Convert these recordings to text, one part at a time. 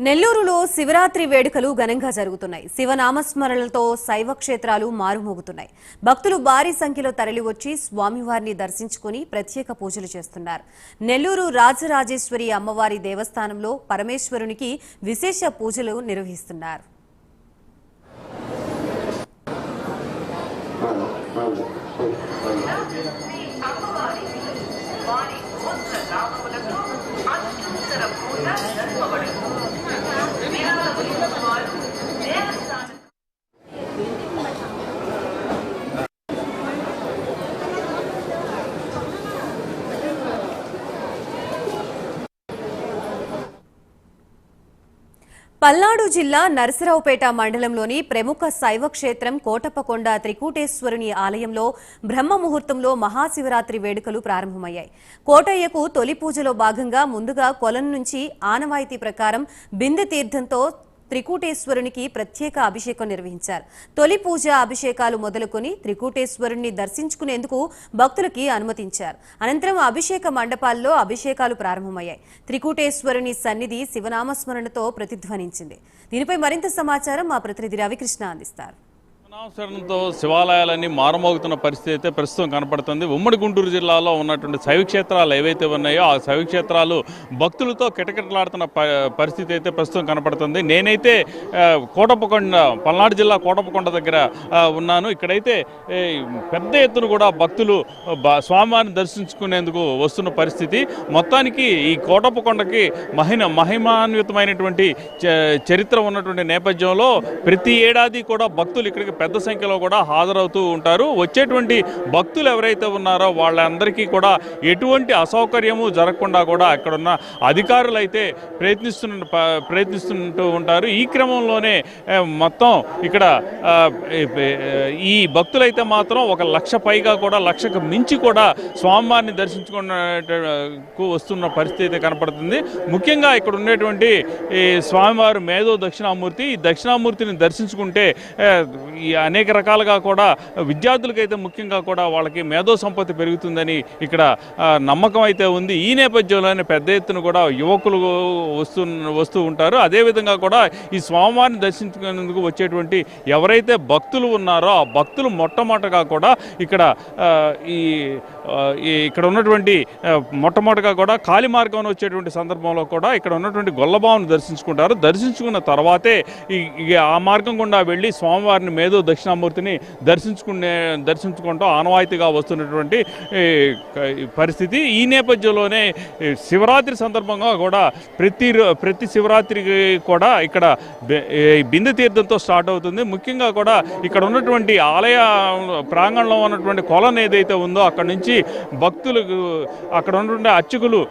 నెల్లూరులో శివరాత్రి వేడుకలు ఘనంగా జరుగుతున్నాయి. శివనామస్మరణలతో శైవ క్షేత్రాలు మారుమోగుతున్నాయి. భక్తులు భారీ సంఖ్యలో తరలివచ్చి స్వామివారిని దర్శించుకుని ప్రత్యేక పూజలు చేస్తున్నారు. నెల్లూరు రాజరాజేశ్వరి అమ్మవారి దేవస్థానంలో పరమేశ్వరునికి విశేష పూజలు నిర్వహిస్తున్నారు. పల్నాడు జిల్లా నరసరావుపేట మండలంలోని ప్రముఖ శైవ క్షేత్రం కోటప్పకొండ త్రికూటేశ్వరుని ఆలయంలో బ్రహ్మ ముహూర్తంలో మహాశివరాత్రి వేడుకలు ప్రారంభమయ్యాయి. కోటయ్యకు తొలి పూజలో భాగంగా ముందుగా కొలను నుంచి ఆనవాయితీ ప్రకారం బిందె తీర్థంతో త్రికూటేశ్వరునికి ప్రత్యేక అభిషేకం నిర్వహించారు. తొలి పూజ అభిషేకాలు మొదలుకొని త్రికూటేశ్వరుణ్ణి దర్శించుకునేందుకు భక్తులకి అనుమతించారు. అనంతరం అభిషేక మండపాల్లో అభిషేకాలు ప్రారంభమయ్యాయి. త్రికూటేశ్వరుని సన్నిధి శివనామస్మరణతో ప్రతిధ్వనించింది. దీనిపై మరింత సమాచారం మా ప్రతినిధి రవికృష్ణ అందిస్తారు. నామస్మరణతో శివాలయాలన్నీ మారుమోగుతున్న పరిస్థితి అయితే ప్రస్తుతం కనపడుతుంది. ఉమ్మడి గుంటూరు జిల్లాలో ఉన్నటువంటి శైవక్షేత్రాలు ఏవైతే ఉన్నాయో ఆ శైవక్షేత్రాలు భక్తులతో కిటకిటలాడుతున్న పరిస్థితి అయితే ప్రస్తుతం కనపడుతుంది. నేనైతే కోటప్పకొండ, పల్నాడు జిల్లా కోటప్పకొండ దగ్గర ఉన్నాను. ఇక్కడైతే పెద్ద ఎత్తున కూడా భక్తులు స్వామివారిని దర్శించుకునేందుకు వస్తున్న పరిస్థితి. మొత్తానికి ఈ కోటప్పకొండకి మహిమాన్వితమైనటువంటి చరిత్ర ఉన్నటువంటి నేపథ్యంలో ప్రతి ఏడాది కూడా భక్తులు ఇక్కడికి పెద్ద సంఖ్యలో కూడా హాజరవుతూ ఉంటారు. వచ్చేటువంటి భక్తులు ఎవరైతే ఉన్నారో వాళ్ళందరికీ కూడా ఎటువంటి అసౌకర్యము జరగకుండా కూడా అక్కడున్న అధికారులు అయితే ప్రయత్నిస్తుంటూ ఉంటారు. ఈ క్రమంలోనే మొత్తం ఇక్కడ ఈ భక్తులైతే మాత్రం 1,00,000 పైగా కూడా 1,00,000కు మించి కూడా స్వామివారిని దర్శించుకున్నకు వస్తున్న పరిస్థితి అయితే కనపడుతుంది. ముఖ్యంగా ఇక్కడ ఉండేటువంటి ఈ స్వామివారు మేధో దక్షిణామూర్తి. ఈ దక్షిణామూర్తిని దర్శించుకుంటే ఈ అనేక రకాలుగా కూడా విద్యార్థులకైతే ముఖ్యంగా కూడా వాళ్ళకి మేధో సంపత్తి పెరుగుతుందని ఇక్కడ నమ్మకం అయితే ఉంది. ఈ నేపథ్యంలోనే పెద్ద ఎత్తున కూడా యువకులు వస్తూ ఉంటారు. అదేవిధంగా కూడా ఈ స్వామివారిని దర్శించుకునేందుకు వచ్చేటువంటి ఎవరైతే భక్తులు ఉన్నారో ఆ భక్తులు మొట్టమొదటగా కూడా ఇక్కడ ఉన్నటువంటి మొట్టమొదటిగా కూడా కాళీ మార్గంలో వచ్చేటువంటి సందర్భంలో కూడా ఇక్కడ ఉన్నటువంటి గొల్లబావును దర్శించుకుంటారు. దర్శించుకున్న తర్వాతే ఆ మార్గం గుండా వెళ్ళి స్వామివారిని మేధో దక్షిణామూర్తిని దర్శించుకుంటూ ఆనవాయితీగా వస్తున్నటువంటి పరిస్థితి. ఈ నేపథ్యంలోనే శివరాత్రి సందర్భంగా కూడా ప్రతి శివరాత్రికి కూడా ఇక్కడ బిందె తీర్థంతో స్టార్ట్ అవుతుంది. ముఖ్యంగా కూడా ఇక్కడ ఉన్నటువంటి ఆలయ ప్రాంగణంలో ఉన్నటువంటి కొలను ఏదైతే ఉందో అక్కడ నుంచి భక్తులకు అక్కడ ఉన్నటువంటి అర్చకులు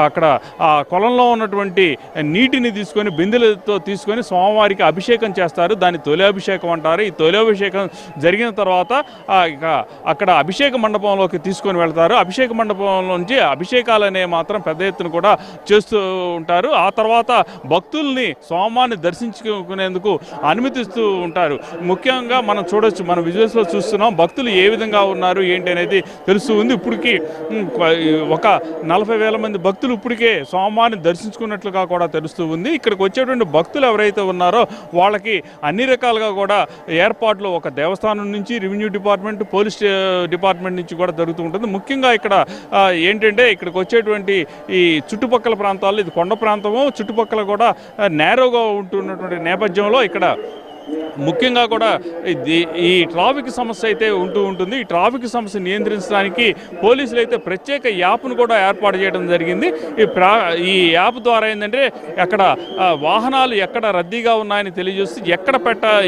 అక్కడ ఆ కొలంలో ఉన్నటువంటి నీటిని తీసుకొని బిందెలతో తీసుకొని స్వామివారికి అభిషేకం చేస్తారు. దాన్ని తొలి అభిషేకం అంటారు. ఈ తొలి అభిషేకం జరిగిన తర్వాత అక్కడ అభిషేక మండపంలోకి తీసుకొని వెళ్తారు. అభిషేక మండపంలోంచి అభిషేకాలనే మాత్రం పెద్ద ఎత్తున కూడా చేస్తూ ఉంటారు. ఆ తర్వాత భక్తుల్ని స్వామివారిని దర్శించుకునేందుకు అనుమతిస్తూ ఉంటారు. ముఖ్యంగా మనం చూడొచ్చు, మన విజువల్స్లో చూస్తున్నాం భక్తులు ఏ విధంగా ఉన్నారు ఏంటి అనేది తెలుస్తూ ఉంది. ఇప్పటికీ 40,000 మంది భక్తులు ఇప్పటికే స్వామివారిని దర్శించుకున్నట్లుగా కూడా తెలుస్తూ ఉంది. ఇక్కడికి వచ్చేటువంటి భక్తులు ఎవరైతే ఉన్నారో వాళ్ళకి అన్ని రకాలుగా కూడా ఏర్పాట్లు ఒక దేవస్థానం నుంచి, రెవెన్యూ డిపార్ట్మెంట్, పోలీస్ డిపార్ట్మెంట్ నుంచి కూడా జరుగుతూ ఉంటుంది. ముఖ్యంగా ఇక్కడ ఏంటంటే ఇక్కడికి వచ్చేటువంటి ఈ చుట్టుపక్కల ప్రాంతాల్లో, ఇది కొండ ప్రాంతము, చుట్టుపక్కల కూడా నేరోగా ఉంటున్నటువంటి నేపథ్యంలో ఇక్కడ ముఖ్యంగా కూడా ఈ ట్రాఫిక్ సమస్య అయితే ఉంటుంది. ఈ ట్రాఫిక్ సమస్య నియంత్రించడానికి పోలీసులు అయితే ప్రత్యేక యాప్ను కూడా ఏర్పాటు చేయడం జరిగింది. ఈ యాప్ ద్వారా ఏంటంటే అక్కడ వాహనాలు ఎక్కడ రద్దీగా ఉన్నాయని తెలియజేస్తూ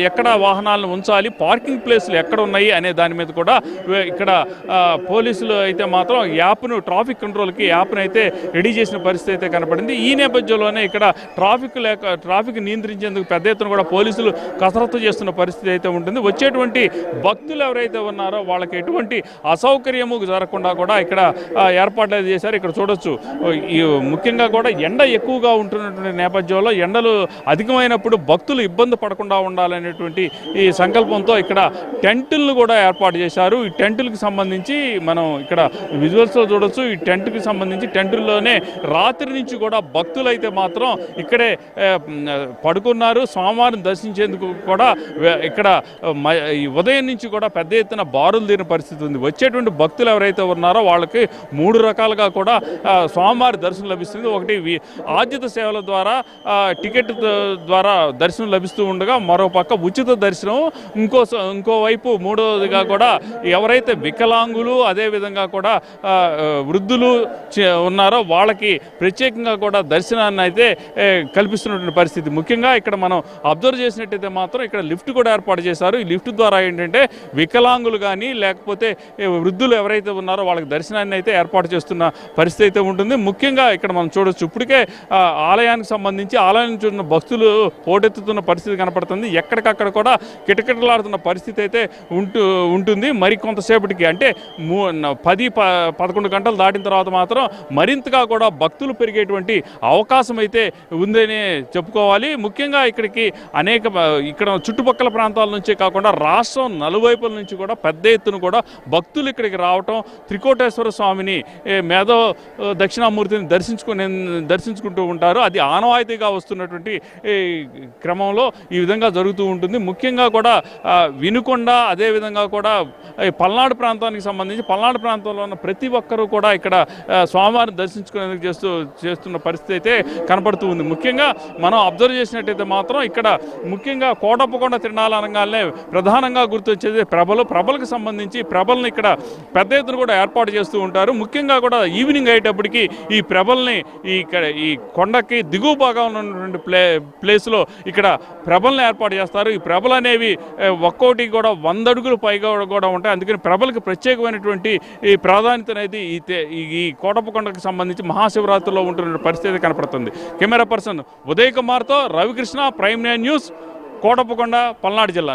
ఎక్కడ వాహనాలను ఉంచాలి, పార్కింగ్ ప్లేస్లు ఎక్కడ ఉన్నాయి అనే దాని మీద కూడా ఇక్కడ పోలీసులు అయితే మాత్రం యాప్ను, ట్రాఫిక్ కంట్రోల్కి యాప్ను అయితే రెడీ చేసిన పరిస్థితి అయితే కనపడింది. ఈ నేపథ్యంలోనే ఇక్కడ ట్రాఫిక్ నియంత్రించేందుకు పెద్ద ఎత్తున కూడా పోలీసులు కసరత్తు చేస్తున్న పరిస్థితి అయితే ఉంటుంది. వచ్చేటువంటి భక్తులు ఎవరైతే ఉన్నారో వాళ్ళకి ఎటువంటి అసౌకర్యము జరగకుండా కూడా ఇక్కడ ఏర్పాట్లు అయితే చేశారు. ఇక్కడ చూడొచ్చు, ఈ ముఖ్యంగా కూడా ఎండ ఎక్కువగా ఉంటున్నటువంటి నేపథ్యంలో ఎండలు అధికమైనప్పుడు భక్తులు ఇబ్బంది పడకుండా ఉండాలనేటువంటి ఈ సంకల్పంతో ఇక్కడ టెంటులను కూడా ఏర్పాటు చేశారు. ఈ టెంటులకు సంబంధించి మనం ఇక్కడ విజువల్స్లో చూడొచ్చు. ఈ టెంట్కి సంబంధించి టెంటుల్లోనే రాత్రి నుంచి కూడా భక్తులు అయితే మాత్రం ఇక్కడే పడుకున్నారు. స్వామివారిని దర్శించేందుకు కూడా ఇక్కడ ఈ ఉదయం నుంచి కూడా పెద్ద ఎత్తున బారులు తీరిన పరిస్థితి ఉంది. వచ్చేటువంటి భక్తులు ఎవరైతే ఉన్నారో వాళ్ళకి 3 రకాలుగా కూడా స్వామివారి దర్శనం లభిస్తుంది. ఒకటి ఆర్జిత సేవల ద్వారా టికెట్ ద్వారా దర్శనం లభిస్తూ ఉండగా, మరో పక్క ఉచిత దర్శనం, ఇంకోవైపు మూడవదిగా కూడా ఎవరైతే వికలాంగులు అదేవిధంగా కూడా వృద్ధులు ఉన్నారో వాళ్ళకి ప్రత్యేకంగా కూడా దర్శనాన్ని అయితే కల్పిస్తున్నటువంటి పరిస్థితి. ముఖ్యంగా ఇక్కడ మనం అబ్జర్వ్ చేసినట్టయితే మాత్రం ఇక్కడ లిఫ్ట్ కూడా ఏర్పాటు చేశారు. ఈ లిఫ్ట్ ద్వారా ఏంటంటే వికలాంగులు కానీ లేకపోతే వృద్ధులు ఎవరైతే ఉన్నారో వాళ్ళకి దర్శనాన్ని అయితే ఏర్పాటు చేస్తున్న పరిస్థితి అయితే ఉంటుంది. ముఖ్యంగా ఇక్కడ మనం చూడొచ్చు, ఇప్పటికే ఆలయానికి సంబంధించి ఆలయం నుంచి ఉన్న భక్తులు పోటెత్తుతున్న పరిస్థితి కనపడుతుంది. ఎక్కడికక్కడ కూడా కిటకిటలాడుతున్న పరిస్థితి అయితే ఉంటుంది. మరి కొంతసేపటికి అంటే 10-11 గంటలు దాటిన తర్వాత మాత్రం మరింతగా కూడా భక్తులు పెరిగేటువంటి అవకాశం అయితే ఉందని చెప్పుకోవాలి. ముఖ్యంగా ఇక్కడ చుట్టుపక్కల ప్రాంతాల నుంచే కాకుండా రాష్ట్రం నలువైపుల నుంచి కూడా పెద్ద ఎత్తున కూడా భక్తులు ఇక్కడికి రావటం, త్రికోటేశ్వర స్వామిని మేధో దక్షిణామూర్తిని దర్శించుకుంటూ ఉంటారు. అది ఆనవాయితీగా వస్తున్నటువంటి క్రమంలో ఈ విధంగా జరుగుతూ ఉంటుంది. ముఖ్యంగా కూడా వినుకొండ అదేవిధంగా కూడా పల్నాడు ప్రాంతానికి సంబంధించి పల్నాడు ప్రాంతంలో ఉన్న ప్రతి ఒక్కరూ కూడా ఇక్కడ స్వామివారిని దర్శించుకునేందుకు చేస్తున్న పరిస్థితి అయితే కనపడుతూ ఉంది. ముఖ్యంగా మనం అబ్జర్వ్ చేసినట్టయితే మాత్రం ఇక్కడ ముఖ్యంగా కోటప్పకొండ తిరణాలు అనగానే ప్రధానంగా గుర్తొచ్చేది ప్రభలకు సంబంధించి ప్రభల్ని ఇక్కడ పెద్ద ఎత్తున కూడా ఏర్పాటు చేస్తూ ఉంటారు. ముఖ్యంగా కూడా ఈవినింగ్ అయ్యేటప్పటికి ఈ ప్రభల్ని ఈ కొండకి దిగువ భాగంలో ఉన్నటువంటి ప్లేస్లో ఇక్కడ ప్రభల్ని ఏర్పాటు చేస్తారు. ఈ ప్రభలు అనేవి ఒక్కోటి కూడా 100 అడుగులు పైగా కూడా ఉంటాయి. అందుకని ప్రభలకు ప్రత్యేకమైనటువంటి ఈ ప్రాధాన్యత అనేది ఈ కోటప్పకొండకు సంబంధించి మహాశివరాత్రిలో ఉంటున్న పరిస్థితి కనపడుతుంది. కెమెరా పర్సన్ ఉదయ్ కుమార్తో రవికృష్ణ, ప్రైమ్9 న్యూస్, కోటప్పకొండ, పల్నాడు జిల్లా.